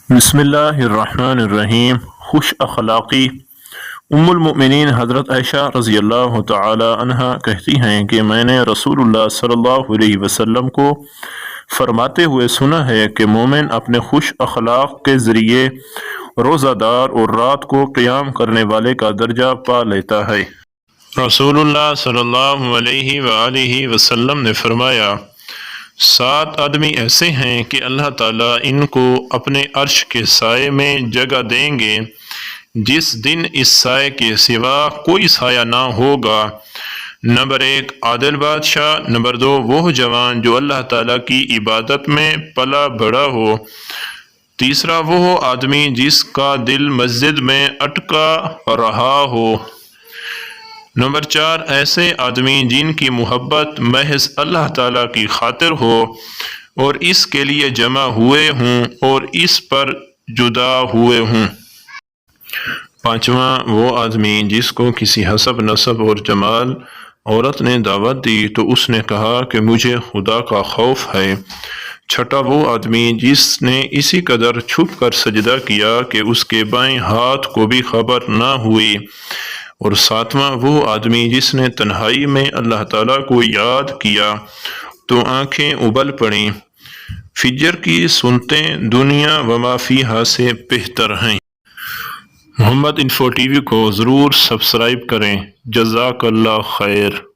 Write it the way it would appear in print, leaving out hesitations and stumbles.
بسم اللہ الرحمن الرحیم۔ خوش اخلاقی۔ ام المؤمنین حضرت عائشہ رضی اللہ تعالی عنہا کہتی ہیں کہ میں نے رسول اللہ صلی اللہ علیہ وسلم کو فرماتے ہوئے سنا ہے کہ مومن اپنے خوش اخلاق کے ذریعے روزہ دار اور رات کو قیام کرنے والے کا درجہ پا لیتا ہے۔ رسول اللہ صلی اللہ علیہ وآلہ وسلم نے فرمایا، 7 آدمی ایسے ہیں کہ اللہ تعالیٰ ان کو اپنے عرش کے سائے میں جگہ دیں گے جس دن اس سائے کے سوا کوئی سایہ نہ ہوگا۔ نمبر 1 عادل بادشاہ، نمبر 2 وہ جوان جو اللہ تعالیٰ کی عبادت میں پلا بڑا ہو، تیسرا وہ آدمی جس کا دل مسجد میں اٹکا رہا ہو، نمبر 4 ایسے آدمی جن کی محبت محض اللہ تعالیٰ کی خاطر ہو اور اس کے لیے جمع ہوئے ہوں اور اس پر جدا ہوئے ہوں، پانچواں وہ آدمی جس کو کسی حسب نسب اور جمال عورت نے دعوت دی تو اس نے کہا کہ مجھے خدا کا خوف ہے، چھٹا وہ آدمی جس نے اسی قدر چھپ کر سجدہ کیا کہ اس کے بائیں ہاتھ کو بھی خبر نہ ہوئی، اور ساتواں وہ آدمی جس نے تنہائی میں اللہ تعالیٰ کو یاد کیا تو آنکھیں ابل پڑیں۔ فجر کی سنتیں دنیا وما فیہا سے بہتر ہیں۔ محمد انفو ٹی وی کو ضرور سبسکرائب کریں۔ جزاک اللہ خیر۔